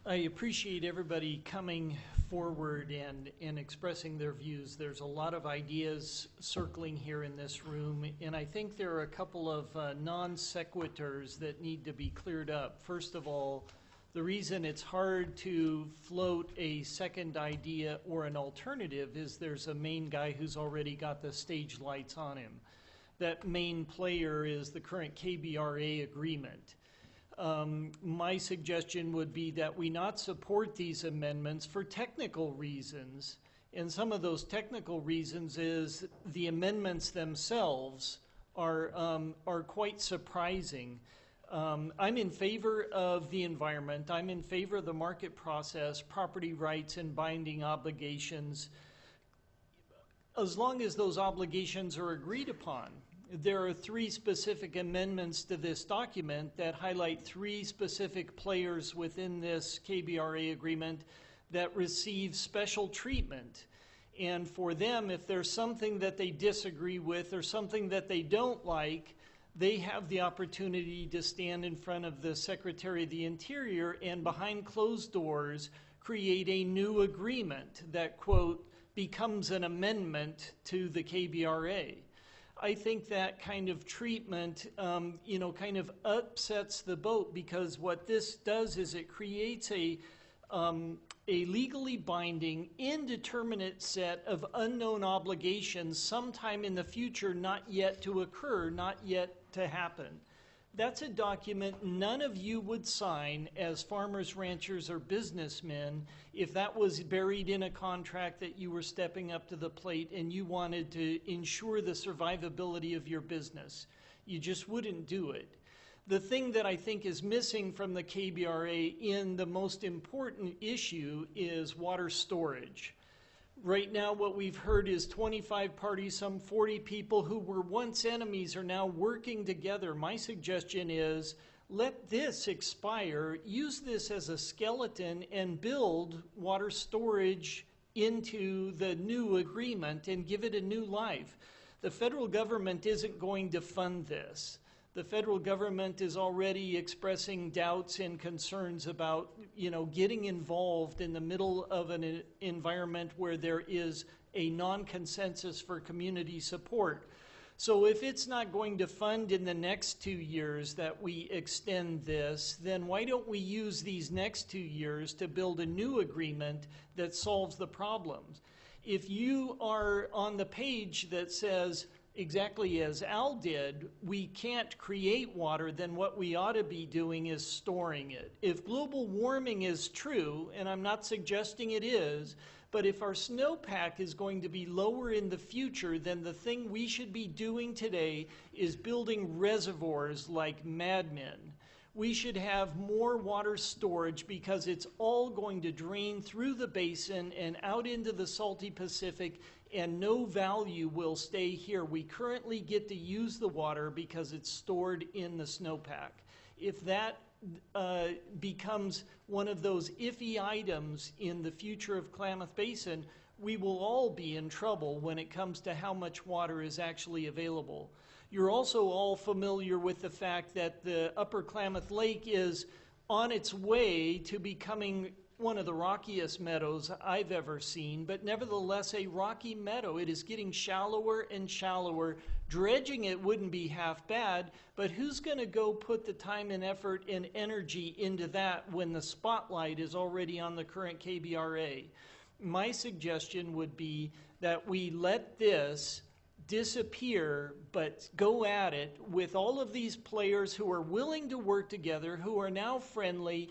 I appreciate everybody coming forward and expressing their views. There's a lot of ideas circling here in this room, and I think there are a couple of non sequiturs that need to be cleared up. First of all, the reason it's hard to float a second idea or an alternative is there's a main guy who's already got the stage lights on him. That main player is the current KBRA agreement. My suggestion would be that we not support these amendments for technical reasons. And some of those technical reasons is the amendments themselves are quite surprising. I'm in favor of the environment. I'm in favor of the market process, property rights, and binding obligations, as long as those obligations are agreed upon. There are 3 specific amendments to this document that highlight 3 specific players within this KBRA agreement that receive special treatment. And for them, if there's something that they disagree with or something that they don't like, they have the opportunity to stand in front of the Secretary of the Interior and behind closed doors create a new agreement that, quote, becomes an amendment to the KBRA. I think that kind of treatment, kind of upsets the boat, because what this does is it creates a legally binding, indeterminate set of unknown obligations sometime in the future, not yet to occur, not yet to happen. That's a document none of you would sign as farmers, ranchers, or businessmen if that was buried in a contract that you were stepping up to the plate and you wanted to ensure the survivability of your business. You just wouldn't do it. The thing that I think is missing from the KBRA in the most important issue is water storage. Right now, what we've heard is 25 parties, some 40 people who were once enemies are now working together. My suggestion is let this expire, use this as a skeleton, and build water storage into the new agreement and give it a new life. The federal government isn't going to fund this. The federal government is already expressing doubts and concerns about, getting involved in the middle of an environment where there is a non-consensus for community support. So if it's not going to fund in the next 2 years that we extend this, then why don't we use these next 2 years to build a new agreement that solves the problems? If you are on the page that says, exactly as Al did, we can't create water, then what we ought to be doing is storing it. If global warming is true, and I'm not suggesting it is, but if our snowpack is going to be lower in the future, then the thing we should be doing today is building reservoirs like madmen. We should have more water storage because it's all going to drain through the basin and out into the salty Pacific, and no value will stay here. We currently get to use the water because it's stored in the snowpack. If that becomes one of those iffy items in the future of Klamath Basin, we will all be in trouble when it comes to how much water is actually available. You're also all familiar with the fact that the Upper Klamath Lake is on its way to becoming one of the rockiest meadows I've ever seen, but nevertheless a rocky meadow. It is getting shallower and shallower. Dredging it wouldn't be half bad, but who's going to go put the time and effort and energy into that when the spotlight is already on the current KBRA? My suggestion would be that we let this disappear, but go at it with all of these players who are willing to work together, who are now friendly.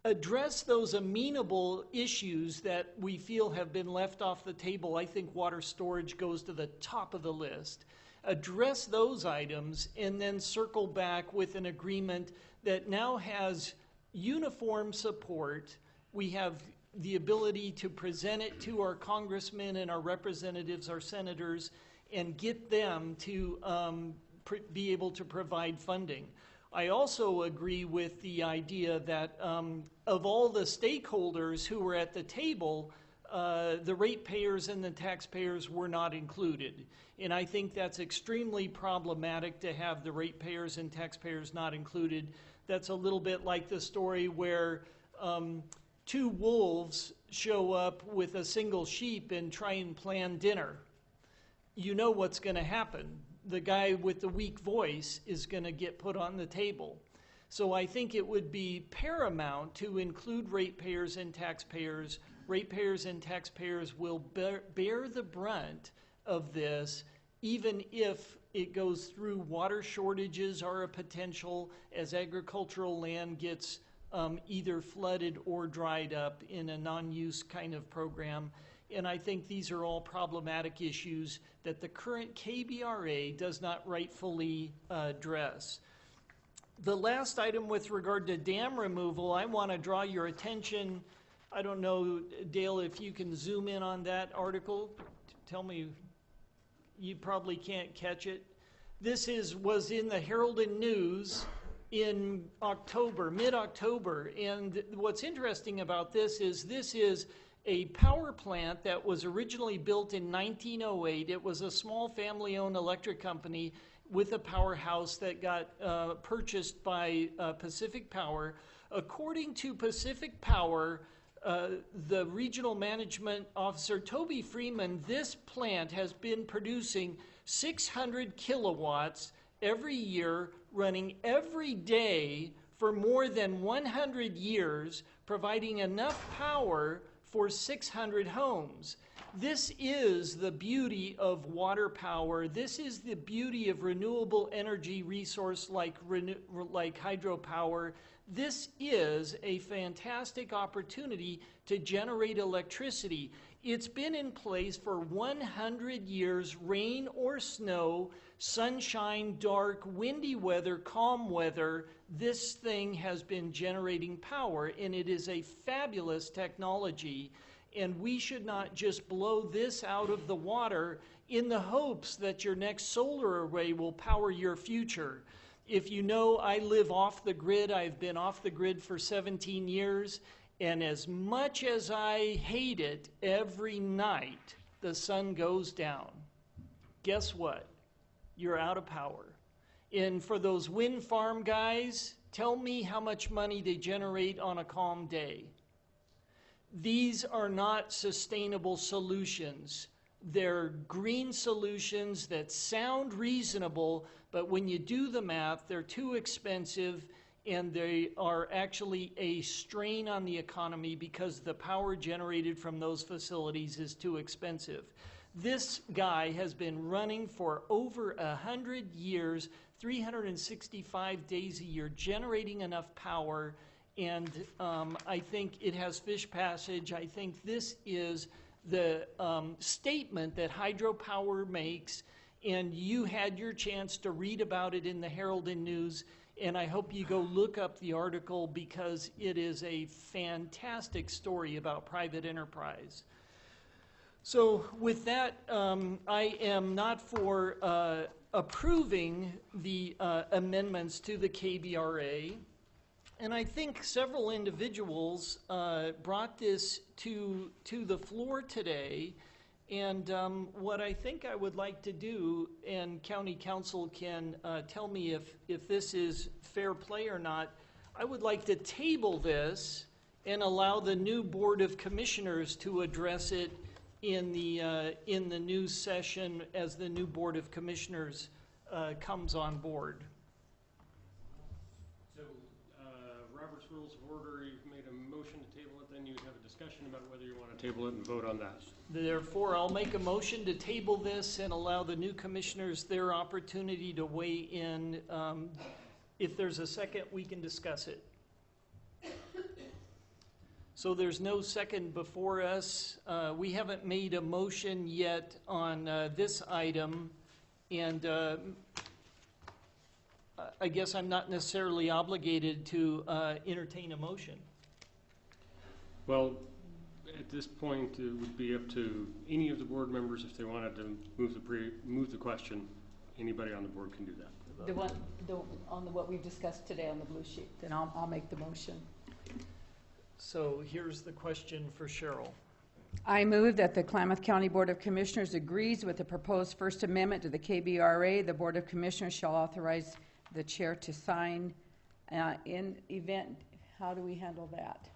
Address those amenable issues that we feel have been left off the table. I think water storage goes to the top of the list. Address those items and then circle back with an agreement that now has uniform support. We have the ability to present it to our congressmen and our representatives, our senators, and get them to be able to provide funding. I also agree with the idea that of all the stakeholders who were at the table, the ratepayers and the taxpayers were not included. And I think that's extremely problematic to have the ratepayers and taxpayers not included. That's a little bit like the story where two wolves show up with a single sheep and try and plan dinner, you know what's going to happen. The guy with the weak voice is going to get put on the table. So I think it would be paramount to include ratepayers and taxpayers. Ratepayers and taxpayers will bear the brunt of this, even if it goes through water shortages are a potential as agricultural land gets either flooded or dried up in a non-use kind of program. And I think these are all problematic issues that the current KBRA does not rightfully address. The last item with regard to dam removal, I want to draw your attention. I don't know, Dale, if you can zoom in on that article. Tell me, you probably can't catch it. This was in the Herald and News in October, mid-October. And what's interesting about this is a power plant that was originally built in 1908. It was a small family-owned electric company with a powerhouse that got purchased by Pacific Power. According to Pacific Power, the regional management officer, Toby Freeman, this plant has been producing 600 kilowatts every year, running every day for more than 100 years, providing enough power for 600 homes. This is the beauty of water power. This is the beauty of renewable energy resource like hydropower. This is a fantastic opportunity to generate electricity. It's been in place for 100 years, rain or snow, sunshine, dark, windy weather, calm weather. This thing has been generating power, and it is a fabulous technology. And we should not just blow this out of the water in the hopes that your next solar array will power your future. If you know, I live off the grid. I've been off the grid for 17 years. And as much as I hate it, every night the sun goes down. Guess what? You're out of power. And for those wind farm guys, tell me how much money they generate on a calm day. These are not sustainable solutions. They're green solutions that sound reasonable, but when you do the math, they're too expensive, and they are actually a strain on the economy because the power generated from those facilities is too expensive. This guy has been running for over 100 years, 365 days a year, generating enough power, and I think it has fish passage. I think this is the statement that hydropower makes, and you had your chance to read about it in the Herald and News, and I hope you go look up the article because it is a fantastic story about private enterprise. So with that, I am not for approving the amendments to the KBRA. And I think several individuals brought this to the floor today. And what I think I would like to do, and County Council can tell me if this is fair play or not, I would like to table this and allow the new Board of Commissioners to address it in the new session as the new Board of Commissioners comes on board. Robert's Rules of Order, you've made a motion to table it, then you'd have a discussion about whether you want to table it and vote on that. Therefore, I'll make a motion to table this and allow the new commissioners their opportunity to weigh in. If there's a second, we can discuss it. So there's no second before us. We haven't made a motion yet on this item, and I guess I'm not necessarily obligated to entertain a motion. Well, at this point, it would be up to any of the board members if they wanted to move the question. Anybody on the board can do that. What we've discussed today on the blue sheet, then I'll make the motion. So here's the question for Cheryl. I move that the Klamath County Board of Commissioners agrees with the proposed First Amendment to the KBRA. The Board of Commissioners shall authorize the chair to sign in event. How do we handle that?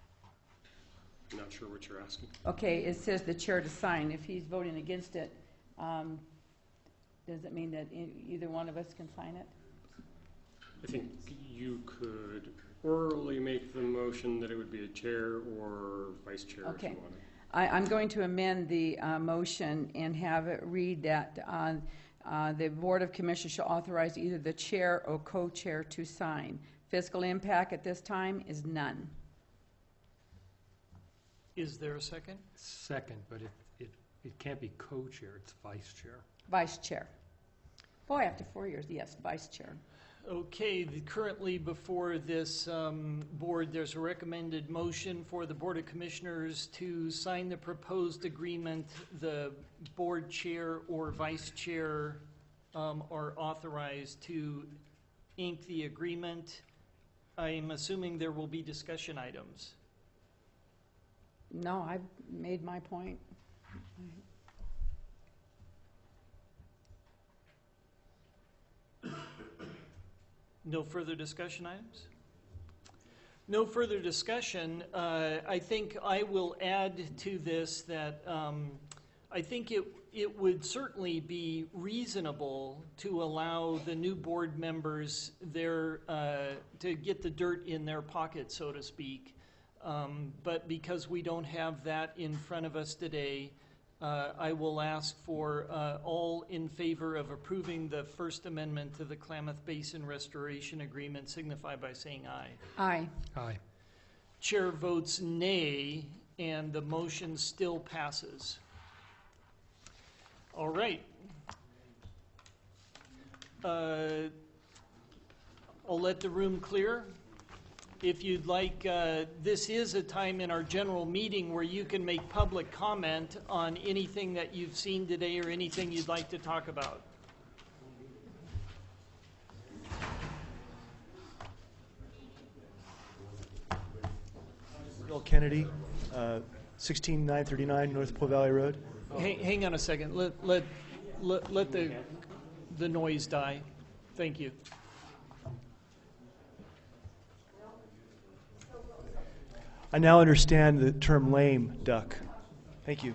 I'm not sure what you're asking. Okay, it says the chair to sign. If he's voting against it, does it mean that either one of us can sign it? I think you could orally make the motion that it would be a chair or vice chair if Okay. you wanted. I'm going to amend the motion and have it read that the Board of Commissioners shall authorize either the chair or co-chair to sign. Fiscal impact at this time is none. Is there a second? Second, but it can't be co-chair, it's vice chair. Vice chair. Boy, after 4 years, yes, vice chair. Okay, currently before this board, there's a recommended motion for the Board of Commissioners to sign the proposed agreement. The board chair or vice chair are authorized to ink the agreement. I'm assuming there will be discussion items. No, I've made my point. No further discussion items? No further discussion. I think I will add to this that I think it would certainly be reasonable to allow the new board members to get the dirt in their pocket, so to speak. But because we don't have that in front of us today, I will ask for all in favor of approving the First Amendment to the Klamath Basin Restoration Agreement signify by saying aye. Aye. Aye. Chair votes nay, and the motion still passes. All right. I'll let the room clear. If you'd like, this is a time in our general meeting where you can make public comment on anything that you've seen today or anything you'd like to talk about. Bill Kennedy, 16939 North Poe Valley Road. Hang on a second. Let the noise die. Thank you. I now understand the term lame duck. Thank you.